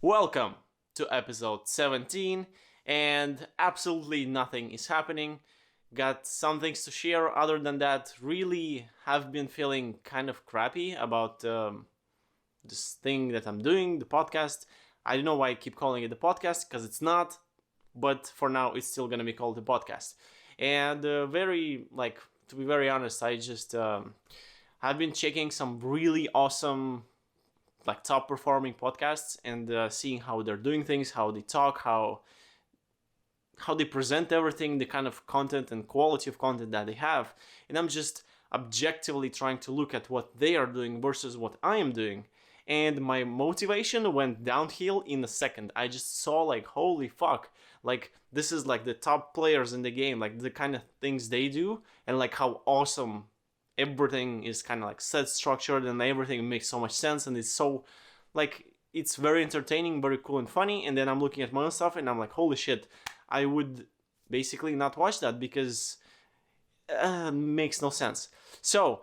Welcome to episode 17, and absolutely nothing is happening. Got some things to share. Other than that, really have been feeling kind of crappy about this thing that I'm doing, the podcast. I don't know why I keep calling it the podcast, because it's not, but for now, it's still gonna be called the podcast. And to be very honest, I just have been checking some really awesome like top performing podcasts and seeing how they're doing things, how they talk, how they present everything, the kind of content and quality of content that they have. And I'm just objectively trying to look at what they are doing versus what I am doing. And my motivation went downhill in a second. I just saw like, holy fuck, like this is like the top players in the game, like the kind of things they do, and like how awesome everything is kind of like set structured and everything makes so much sense, and it's so like it's very entertaining, very cool and funny. And then I'm looking at my own stuff and I'm like, holy shit, I would basically not watch that because makes no sense. So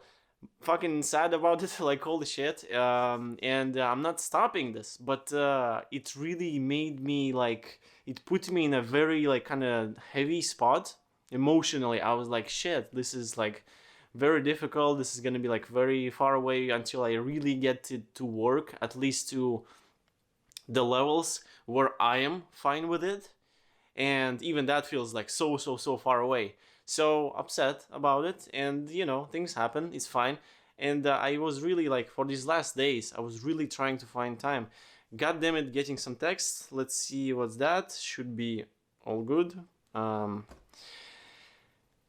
fucking sad about it. Like holy shit. And I'm not stopping this, but it really made me like, it put me in a very like kind of heavy spot emotionally. I was like, shit, this is like very difficult. This is going to be like very far away until I really get it to work, at least to the levels where I am fine with it. And even that feels like so far away. So upset about it, and things happen, it's fine. And I was really like, for these last days I was really trying to find time. God damn it, getting some text. Let's see what's that. Should be all good.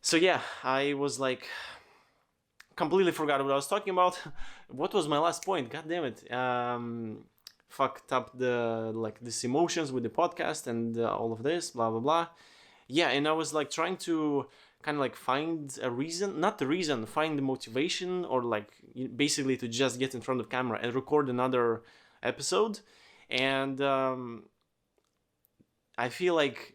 So yeah, I was like, completely forgot what I was talking about. What was my last point? God damn it. Fucked up the like this emotions with the podcast and all of this, blah blah blah. Yeah, and I was like trying to kind of like find a reason, not the reason, find the motivation, or like basically to just get in front of camera and record another episode. And I feel like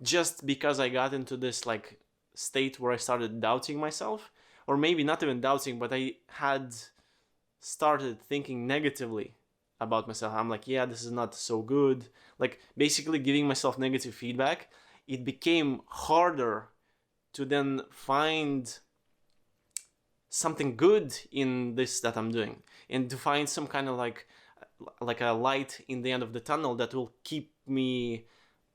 just because I got into this like state where I started doubting myself, or maybe not even doubting, but I had started thinking negatively about myself. I'm like, yeah, this is not so good. Like basically giving myself negative feedback. It became harder to then find something good in this that I'm doing, and to find some kind of like a light in the end of the tunnel that will keep me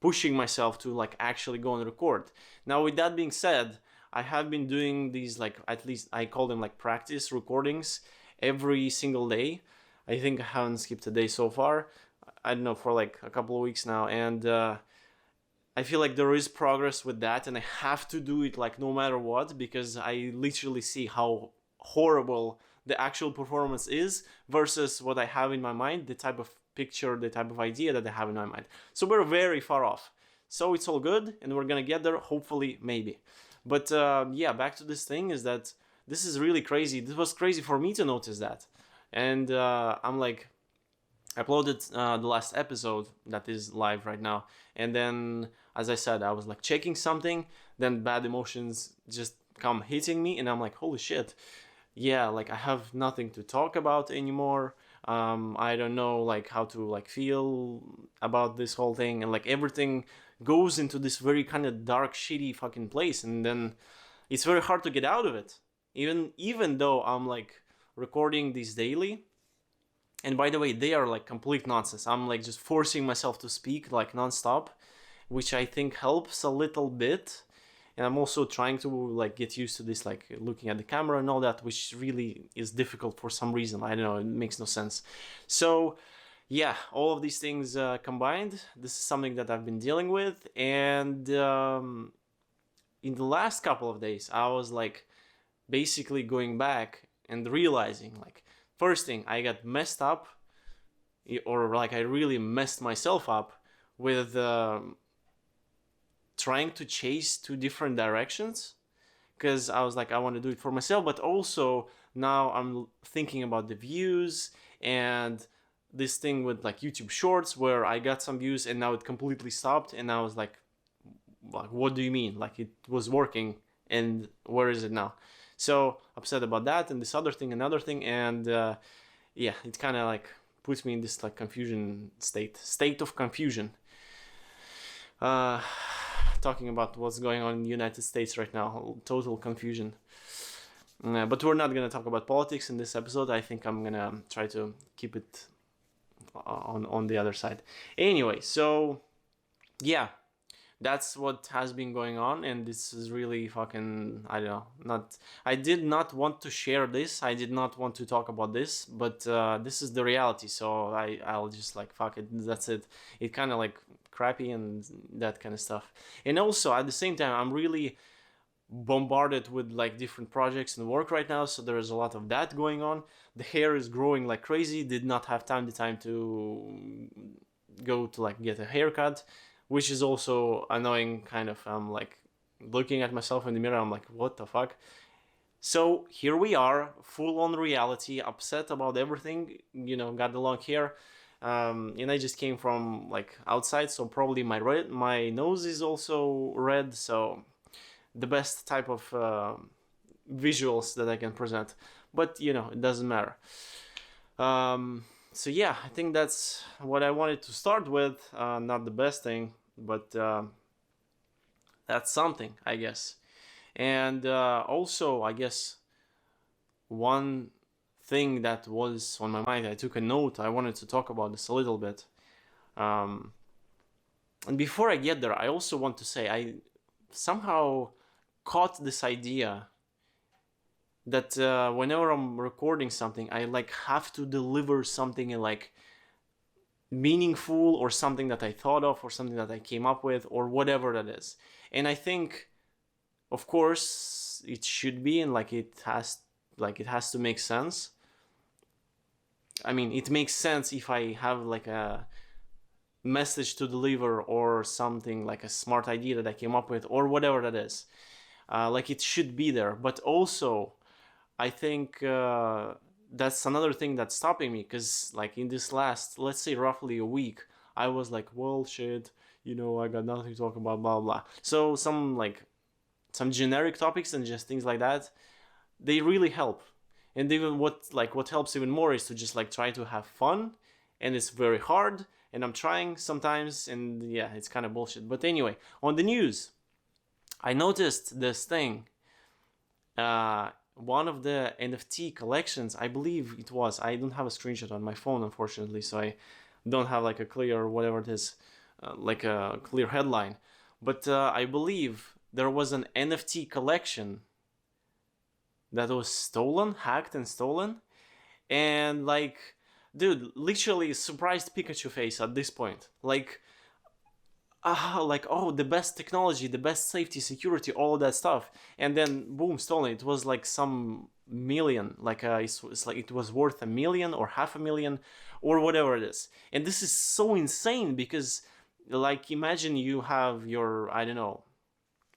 pushing myself to like actually go and record. Now, with that being said, I have been doing these like, at least I call them like practice recordings every single day. I think I haven't skipped a day so far. I don't know, for like a couple of weeks now. And I feel like there is progress with that, and I have to do it like no matter what, because I literally see how horrible the actual performance is versus what I have in my mind, the type of picture, the type of idea that I have in my mind. So we're very far off. So it's all good, and we're gonna get there, hopefully, maybe. But yeah, back to this thing is that this is really crazy. This was crazy for me to notice that. And I'm like, I uploaded the last episode that is live right now. And then, as I said, I was like checking something, then bad emotions just come hitting me, and I'm like, holy shit. Yeah, like I have nothing to talk about anymore. I don't know like how to like feel about this whole thing, and like everything goes into this very kind of dark, shitty fucking place, and then it's very hard to get out of it. Even though I'm like recording these daily, and by the way, they are like complete nonsense. I'm like just forcing myself to speak like nonstop, which I think helps a little bit. And I'm also trying to like get used to this, like looking at the camera and all that, which really is difficult for some reason. I don't know, it makes no sense. So yeah, all of these things combined, this is something that I've been dealing with. And in the last couple of days, I was like basically going back and realizing like, first thing, I got messed up, or like I really messed myself up with trying to chase two different directions, because I was like, I want to do it for myself, but also now I'm thinking about the views and this thing with like YouTube Shorts, where I got some views and now it completely stopped, and I was like, what do you mean? Like it was working, and where is it now? So upset about that, and this other thing, another thing, and yeah, it kind of like puts me in this like confusion state of confusion. Talking about what's going on in the United States right now, total confusion. But we're not gonna talk about politics in this episode. I think I'm gonna try to keep it on the other side. Anyway, so yeah, that's what has been going on, and this is really fucking, I don't know, I did not want to share this, I did not want to talk about this, but this is the reality, so I'll just like, fuck it, that's it. It kind of like crappy and that kind of stuff. And also at the same time, I'm really bombarded with like different projects and work right now, so there is a lot of that going on. The hair is growing like crazy, did not have time to go to like get a haircut, which is also annoying kind of. I'm like looking at myself in the mirror, I'm like, what the fuck? So here we are, full on reality, upset about everything, got the long hair. And I just came from like outside, so probably my nose is also red, so the best type of visuals that I can present, but it doesn't matter. So yeah, I think that's what I wanted to start with. Not the best thing, but that's something, I guess. And also, I guess one thing that was on my mind, I took a note, I wanted to talk about this a little bit. And before I get there, I also want to say I somehow caught this idea that whenever I'm recording something, I like have to deliver something like meaningful, or something that I thought of, or something that I came up with, or whatever that is. And I think, of course, it should be, and like it has to make sense. I mean, it makes sense if I have like a message to deliver, or something like a smart idea that I came up with, or whatever that is. Like it should be there. But also, I think that's another thing that's stopping me, because like in this last, let's say roughly a week, I was like, well, shit, I got nothing to talk about, blah blah. So some generic topics and just things like that, they really help. And even what helps even more is to just like try to have fun, and it's very hard, and I'm trying sometimes, and yeah, it's kind of bullshit. But anyway, on the news, I noticed this thing. One of the NFT collections, I believe it was, I don't have a screenshot on my phone, unfortunately, so I don't have like a clear, whatever it is, like a clear headline. But I believe there was an NFT collection that was hacked and stolen. And like, dude, literally surprised Pikachu face at this point. Like, oh, the best technology, the best safety, security, all that stuff, and then boom, stolen. It was like some million, like it's like it was worth $1 million or $500,000 or whatever it is. And this is so insane, because like imagine you have your, I don't know,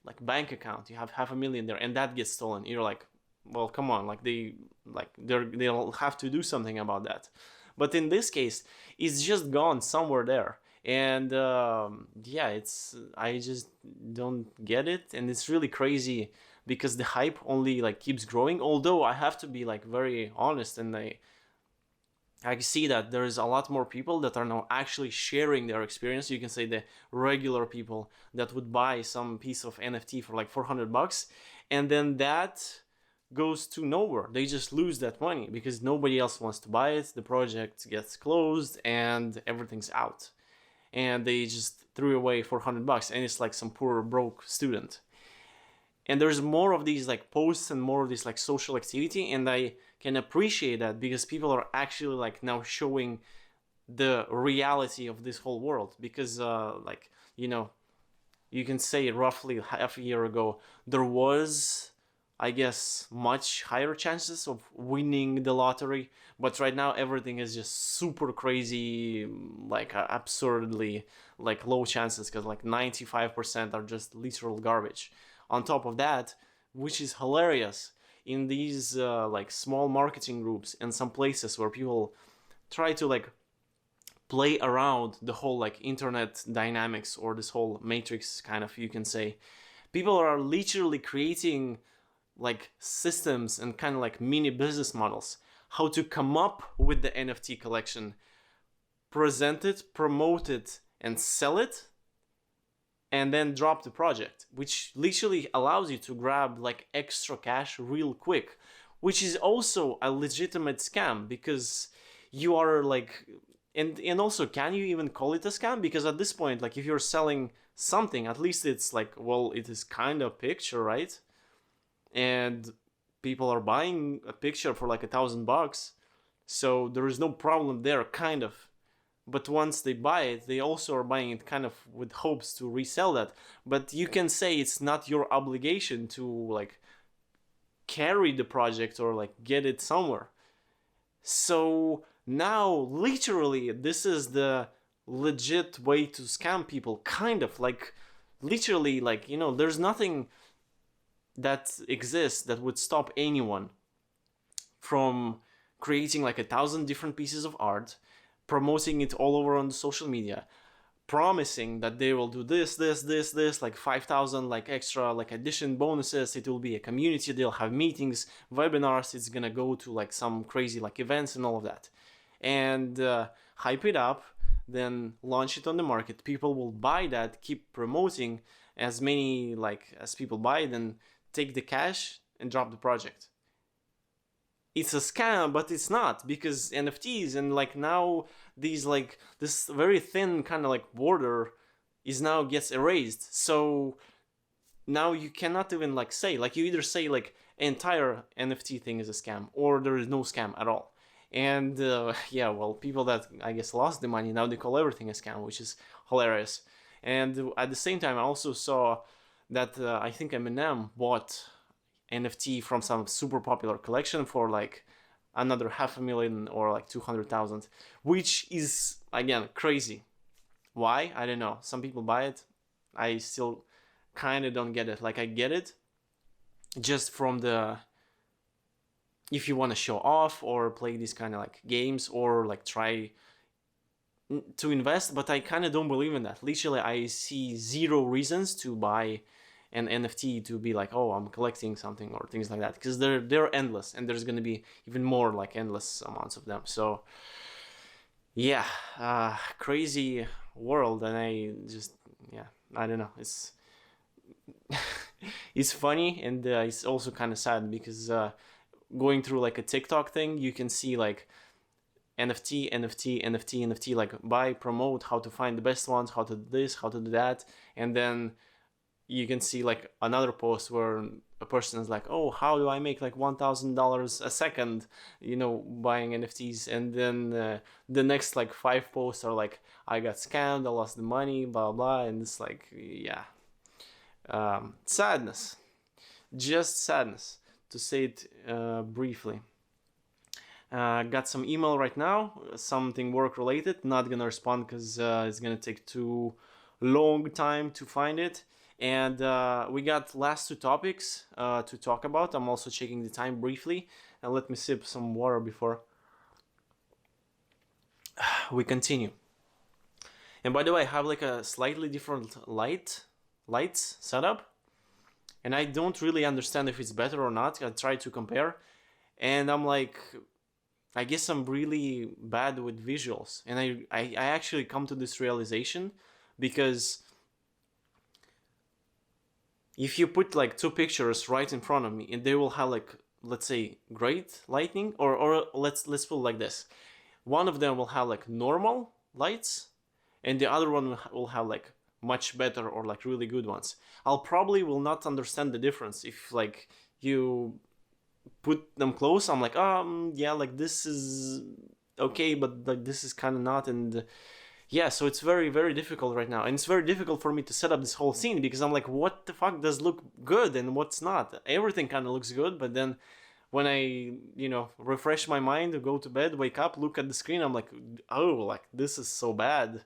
like bank account, you have $500,000 there, and that gets stolen. You're like, well, come on, like they'll have to do something about that. But in this case, it's just gone somewhere there. And yeah, I just don't get it, and it's really crazy, because the hype only like keeps growing. Although I have to be like very honest, and I see that there is a lot more people that are now actually sharing their experience. You can say the regular people that would buy some piece of NFT for like $400, and then that goes to nowhere. They just lose that money because nobody else wants to buy it. The project gets closed and everything's out. And they just threw away $400, and it's like some poor broke student. And there's more of these like posts and more of this like social activity, and I can appreciate that, because people are actually like now showing the reality of this whole world. Because like, you can say roughly half a year ago, there was, I guess, much higher chances of winning the lottery, but right now everything is just super crazy, like absurdly like low chances, because like 95% are just literal garbage. On top of that, which is hilarious, in these like small marketing groups and some places where people try to like play around the whole like internet dynamics, or this whole matrix kind of, you can say, people are literally creating like systems and kind of like mini business models, how to come up with the NFT collection, present it, promote it, and sell it, and then drop the project, which literally allows you to grab like extra cash real quick, which is also a legitimate scam because you are like, and also, can you even call it a scam? Because at this point, like if you're selling something, at least it's like, well, it is kind of picture, right? And people are buying a picture for like $1,000, so there is no problem there, kind of. But once they buy it, they also are buying it kind of with hopes to resell that. But you can say it's not your obligation to like carry the project or like get it somewhere. So now, literally, this is the legit way to scam people, kind of like literally, like, there's nothing that exists that would stop anyone from creating like 1,000 different pieces of art, promoting it all over on social media, promising that they will do this, like 5,000 like extra like addition bonuses. It will be a community. They'll have meetings, webinars. It's gonna go to like some crazy like events and all of that, and hype it up. Then launch it on the market. People will buy that. Keep promoting as many like as people buy. Then take the cash and drop the project. It's a scam, but it's not, because NFTs and like now these like this very thin kind of like border is now gets erased. So now you cannot even like say, like, you either say like entire NFT thing is a scam or there is no scam at all. And yeah, well, people that I guess lost the money, now they call everything a scam, which is hilarious. And at the same time, I also saw that I think Eminem bought NFT from some super popular collection for like another 500,000 or like 200,000, which is again crazy. Why? I don't know. Some people buy it. I still kind of don't get it. Like, I get it just from the, if you want to show off or play these kind of like games or like try to invest, but I kind of don't believe in that. Literally, I see zero reasons to buy an NFT to be like, oh, I'm collecting something or things like that, because they're endless, and there's gonna be even more like endless amounts of them. So yeah, crazy world, and I don't know. It's it's funny, and it's also kind of sad because going through like a TikTok thing, you can see like NFT, like buy, promote, how to find the best ones, how to do this, how to do that, and then you can see like another post where a person is like, oh, how do I make like $1,000 a second, buying NFTs, and then the next like 5 posts are like, I got scammed, I lost the money, blah blah, and it's like, yeah, sadness, just sadness, to say it briefly. Got some email right now, something work related. Not gonna respond because it's gonna take too long time to find it. And we got last 2 topics to talk about. I'm also checking the time briefly, and let me sip some water before we continue. And by the way, I have like a slightly different lights setup, and I don't really understand if it's better or not. I try to compare, and I'm like, I guess I'm really bad with visuals, and I actually come to this realization because if you put like 2 pictures right in front of me, and they will have like, let's say, great lighting, or let's put it like this: one of them will have like normal lights, and the other one will have like much better or like really good ones. I'll probably will not understand the difference if like you put them close. I'm like, yeah, like this is okay, but like this is kind of not. And yeah, so it's very, very difficult right now, and it's very difficult for me to set up this whole scene because I'm like, what the fuck does look good and what's not? Everything kind of looks good, but then when I refresh my mind, go to bed, wake up, look at the screen, I'm like, oh, like this is so bad.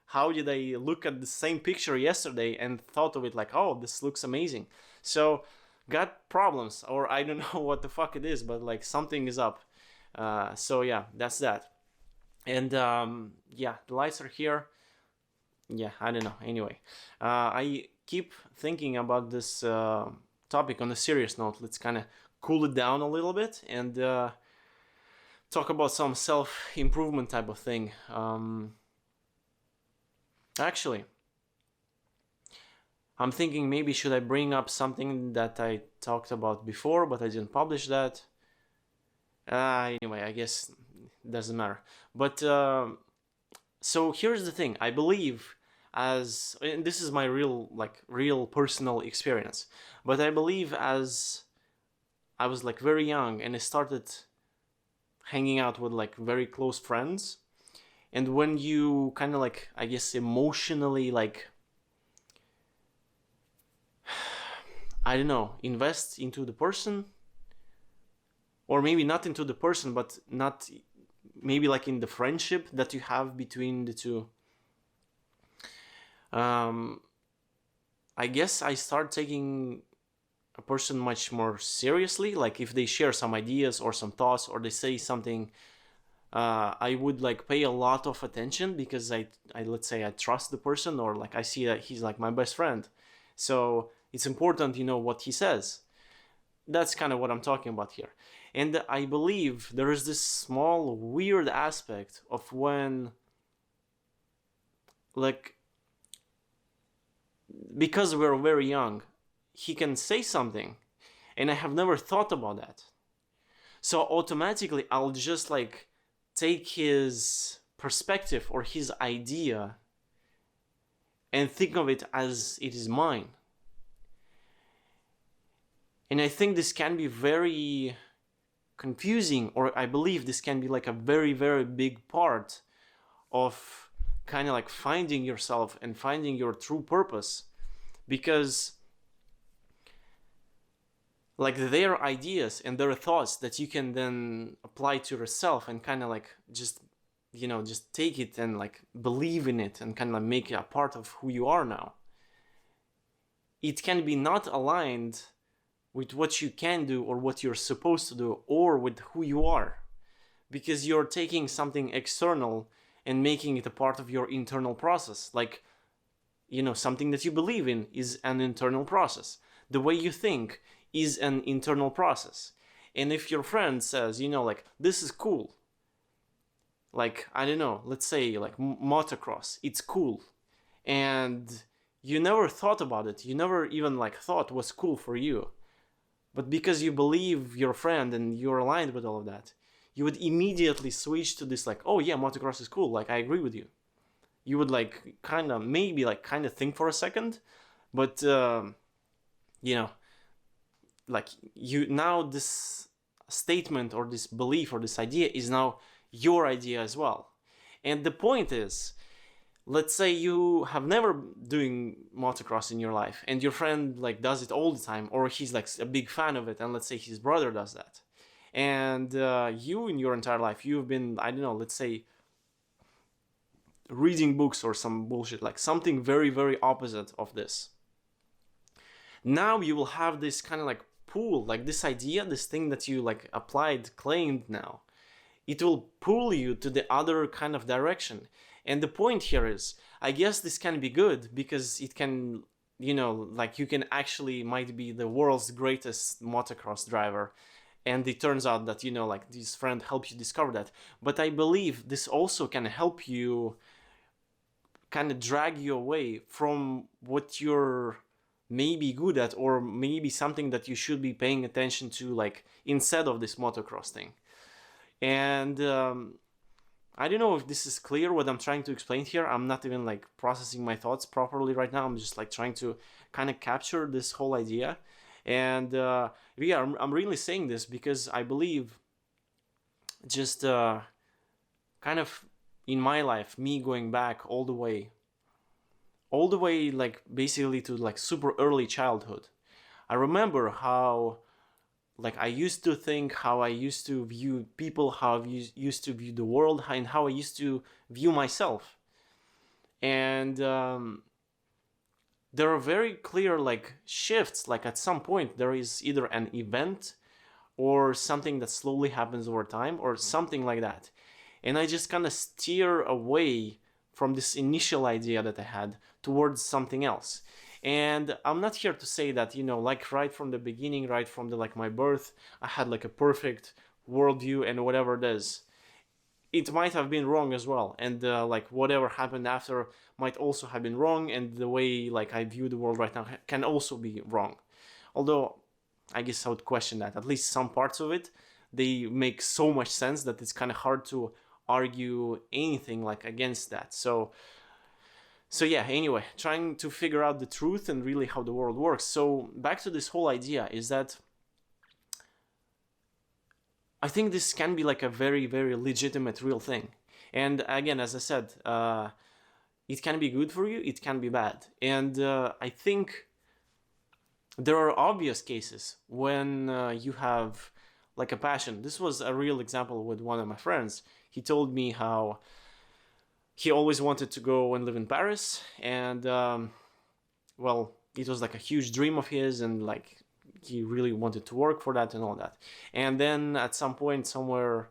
How did I look at the same picture yesterday and thought of it like, oh, this looks amazing? So got problems, or I don't know what the fuck it is, but like something is up. So yeah, that's that. And yeah, the lights are here. Yeah, I don't know. Anyway, I keep thinking about this topic on a serious note. Let's kind of cool it down a little bit. And talk about some self-improvement type of thing. Actually, I'm thinking maybe should I bring up something that I talked about before, but I didn't publish that. Anyway, I guess it doesn't matter. But so here's the thing. I believe, and this is my real personal experience, but I believe as I was like very young and I started hanging out with like very close friends, and when you kind of like, I guess, emotionally like, I don't know, invest into the person, or maybe not into the person, but not maybe like in the friendship that you have between the two. I guess I start taking a person much more seriously. Like if they share some ideas or some thoughts, or they say something, I would like pay a lot of attention, because I let's say I trust the person, or like I see that he's like my best friend. So it's important, what he says. That's kind of what I'm talking about here. And I believe there is this small weird aspect of when, like, because we're very young, he can say something, and I have never thought about that. So automatically I'll just like take his perspective or his idea and think of it as it is mine. And I think this can be very confusing, or I believe this can be like a very, very big part of kind of like finding yourself and finding your true purpose, because like their ideas and their thoughts that you can then apply to yourself and kind of like just take it and like believe in it and kind of like make it a part of who you are now. It can be not aligned with what you can do or what you're supposed to do, or with who you are, because you're taking something external and making it a part of your internal process. Like, something that you believe in is an internal process. The way you think is an internal process. And if your friend says, like, this is cool, like, I don't know, let's say like motocross, it's cool, and you never thought about it, you never even like thought was cool for you, but because you believe your friend and you're aligned with all of that, you would immediately switch to this like, oh yeah, motocross is cool, like I agree with you. You would like kind of think for a second, but like you now, this statement or this belief or this idea is now your idea as well. And the point is, let's say you have never doing motocross in your life, and your friend like does it all the time, or he's like a big fan of it, and let's say his brother does that, and you in your entire life you've been, I don't know, let's say reading books or some bullshit, like something very, very opposite of this. Now you will have this kind of like pull, like this idea, this thing that you like applied, claimed now, it will pull you to the other kind of direction. And the point here is, I guess this can be good, because it can, like you can actually might be the world's greatest motocross driver, and it turns out that, like this friend helped you discover that. But I believe this also can help you kind of drag you away from what you're maybe good at, or maybe something that you should be paying attention to, like instead of this motocross thing. And I don't know if this is clear what I'm trying to explain here. I'm not even like processing my thoughts properly right now. I'm just like trying to kind of capture this whole idea. And yeah, I'm really saying this because I believe just kind of in my life, me going back all the way like basically to like super early childhood. I remember how like I used to think, how I used to view people, how I used to view the world, and how I used to view myself. And there are very clear like shifts. Like at some point there is either an event or something that slowly happens over time or something like that. And I just kind of steer away from this initial idea that I had towards something else. And I'm not here to say that, like right from the beginning, right from the like my birth, I had like a perfect worldview and whatever it is. It might have been wrong as well, and like whatever happened after might also have been wrong, and the way like I view the world right now can also be wrong. Although I guess I would question that. At least some parts of it, they make so much sense that it's kind of hard to argue anything like against that. So yeah, anyway, trying to figure out the truth and really how the world works. So back to this whole idea is that I think this can be like a very, very legitimate, real thing. And again, as I said, it can be good for you, it can be bad. And I think there are obvious cases when you have like a passion. This was a real example with one of my friends. He told me how he always wanted to go and live in Paris, and well, it was like a huge dream of his, and like he really wanted to work for that and all that. And then at some point, somewhere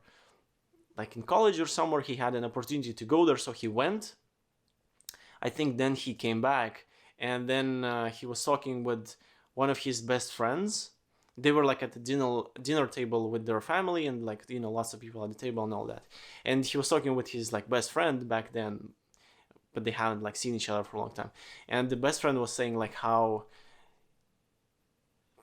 like in college or somewhere, he had an opportunity to go there, so he went. I think then he came back, and then he was talking with one of his best friends. They were like at the dinner table with their family, and like, you know, lots of people at the table and all that. And he was talking with his like best friend back then, but they haven't like seen each other for a long time. And the best friend was saying like how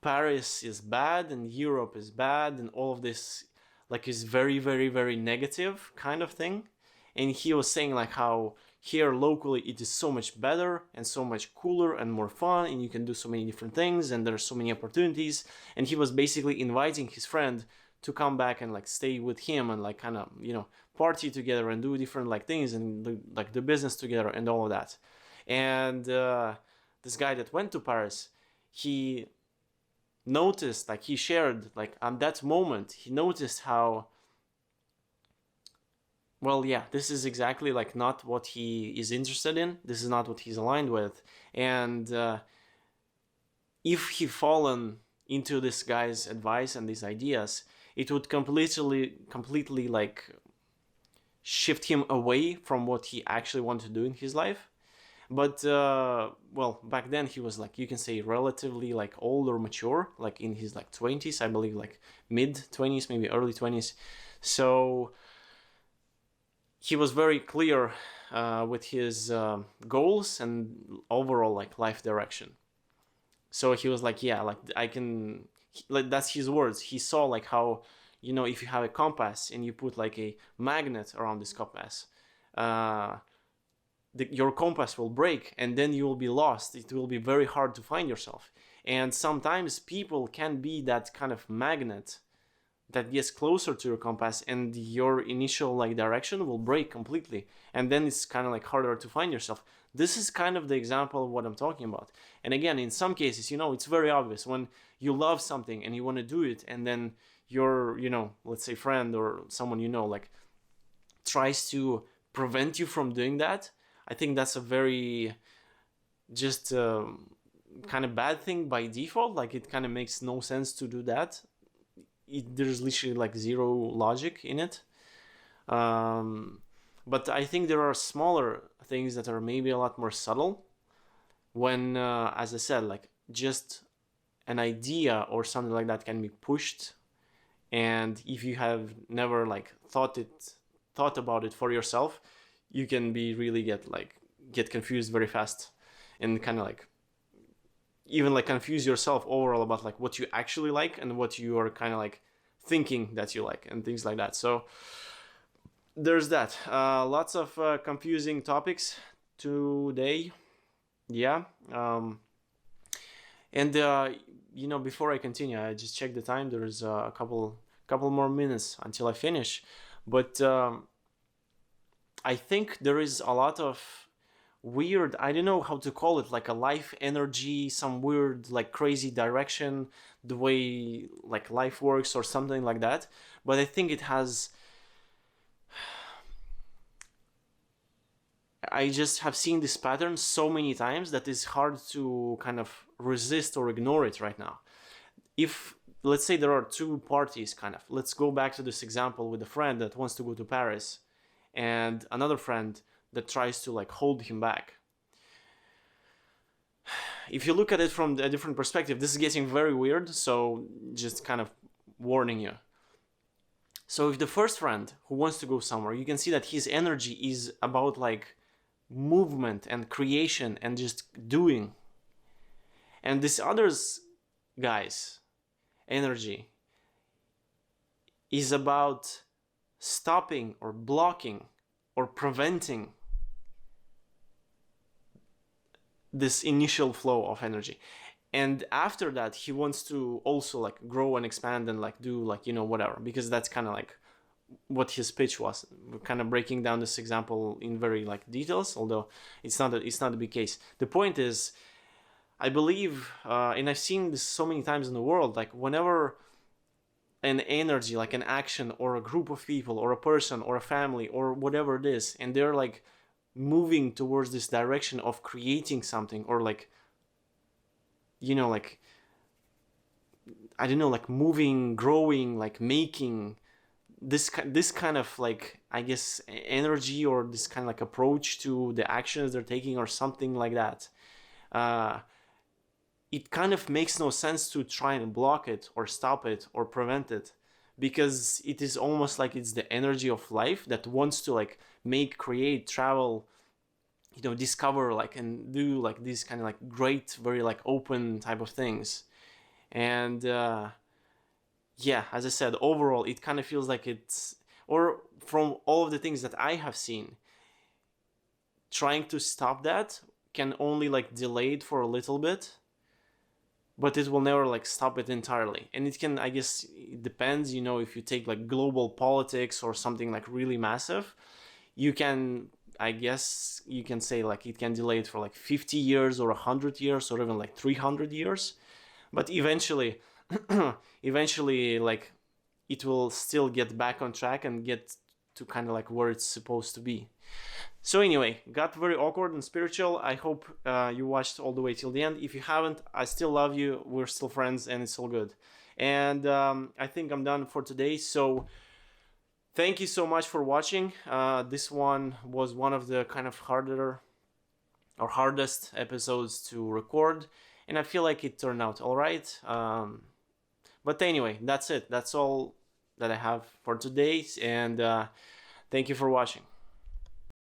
Paris is bad and Europe is bad and all of this like is very, very, very negative kind of thing. And he was saying like how here locally it is so much better and so much cooler and more fun, and you can do so many different things and there's so many opportunities. And he was basically inviting his friend to come back and like stay with him and like kind of, you know, party together and do different like things and do, like the business together and all of that. And this guy that went to Paris, he noticed, like he shared, like on that moment, he noticed how, well, yeah, this is exactly like not what he is interested in. This is not what he's aligned with. And if he fallen into this guy's advice and these ideas, it would completely like shift him away from what he actually wanted to do in his life. But well, back then he was like, you can say relatively like old or mature, like in his like 20s, I believe, like mid 20s, maybe early 20s. So he was very clear with his goals and overall like life direction. So he was like, yeah, like I can, like that's his words. He saw like how, you know, if you have a compass and you put like a magnet around this compass, your compass will break and then you will be lost. It will be very hard to find yourself. And sometimes people can be that kind of magnet that gets closer to your compass, and your initial like direction will break completely, and then it's kind of like harder to find yourself. This is kind of the example of what I'm talking about. And again, in some cases, you know, it's very obvious when you love something and you want to do it, and then your, you know, let's say friend or someone you know like tries to prevent you from doing that. I think that's a very just kind of bad thing by default. Like it kind of makes no sense to do that. There's literally like zero logic in it. But I think there are smaller things that are maybe a lot more subtle when, as I said, like just an idea or something like that can be pushed. And if you have never like thought about it for yourself, you can be really get confused very fast and kind of like even like confuse yourself overall about like what you actually like and what you are kind of like thinking that you like and things like that. So there's that. Lots of confusing topics today. Yeah. And you know, before I continue, I just checked the time. There's a couple more minutes until I finish, but I think there is a lot of weird, I don't know how to call it, like a life energy, some weird like crazy direction, the way like life works or something like that. But I think it has, I just have seen this pattern so many times that it's hard to kind of resist or ignore it right now. If let's say there are two parties, kind of, let's go back to this example with a friend that wants to go to Paris and another friend that tries to like hold him back. If you look at it from a different perspective, this is getting very weird, so just kind of warning you. So if the first friend who wants to go somewhere, you can see that his energy is about like movement and creation and just doing. And this other's guy's energy is about stopping or blocking or preventing this initial flow of energy. And after that, he wants to also like grow and expand and like do like, you know, whatever, because that's kind of like what his pitch was. We're kind of breaking down this example in very like details, although it's not a big case. The point is, I believe, and I've seen this so many times in the world, like whenever an energy, like an action or a group of people or a person or a family or whatever it is, and they're like moving towards this direction of creating something, or like, you know, like, I don't know, like moving, growing, like making this kind of like, I guess, energy, or this kind of like approach to the actions they're taking or something like that. Uh, it kind of makes no sense to try and block it or stop it or prevent it, because it is almost like it's the energy of life that wants to like make, create, travel, you know, discover, like, and do like these kind of like great, very like open type of things. And yeah, as I said, overall it kind of feels like it's, or from all of the things that I have seen, trying to stop that can only like delay it for a little bit, but it will never like stop it entirely. And it can, I guess, it depends, you know, if you take like global politics or something like really massive, you can, I guess you can say like it can delay it for like 50 years or 100 years or even like 300 years. But eventually, eventually, like, it will still get back on track and get to kind of like where it's supposed to be. So anyway, got very awkward and spiritual. I hope you watched all the way till the end. If you haven't, I still love you. We're still friends, and it's all good. And I think I'm done for today. So thank you so much for watching. This one was one of the kind of harder or hardest episodes to record, and I feel like it turned out all right. But anyway, that's it. That's all that I have for today, and thank you for watching.